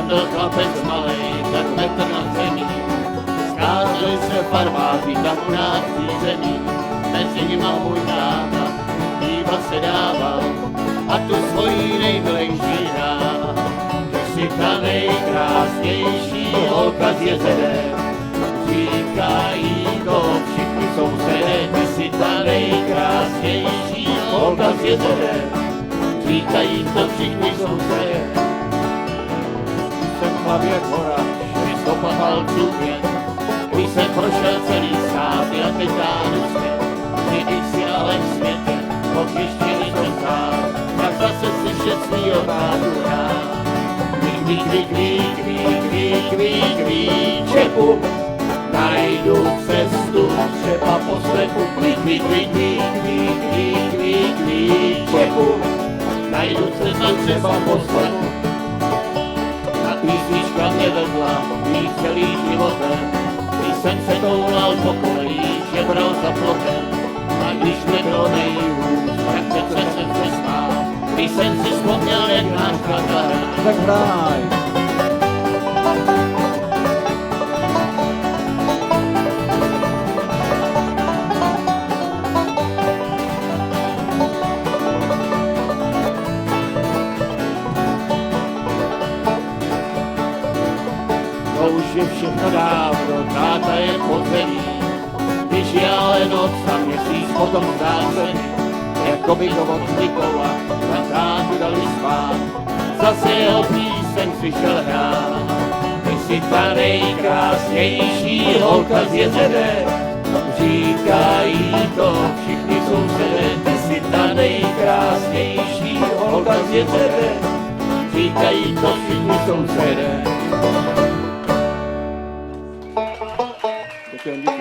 Tam byl chlapec malej, tak metr na zemi. Scházeli se farmáři tam u nás v zemi. Mezi nima můj táta piva se dával a tu svojí nejmilejší hrál. Ty jsi ta nejkrásnější holka z jezerem, říkají to všichni sousedé. Ty jsi ta nejkrásnější holka z jezerem, říkají to všichni sousedé. Jsem v hlavě hora, vystopa palců pět, když jsem prošel celý stát, já teď táhnu zpět. Kdybych si ale v světě mohl ještě jeden stát, tak zase slyšet svýho tátu rád. Kví, kví, kví, kví, kví, kví, kví, čepu, najdu cestu, třeba poslechu. Kví, kví, kví, kví, kví, kví, kví, kví, čepu, najdu cestu, třeba poslechu. Ta písnička mě vedla mým celým životem, když jsem se toulal po kolejích, žebral za plotem. A když mě bylo nejhůř, tak přece jsem se smál, když jsem si vzpomněl, jak náš tata hrál. Tak hraj. To už je všechno dávno, táta je podzemí. Když je ale noc a měsíc potom zdá se mi, jako by ho od Nikola na tátu dali spát. Zase jeho píseň přišel hrát. Ty jsi ta nejkrásnější holka z jezere, říkají to všichni sousedé. Ty jsi ta nejkrásnější holka z jezere, říkají to všichni sousedé. Děkujem.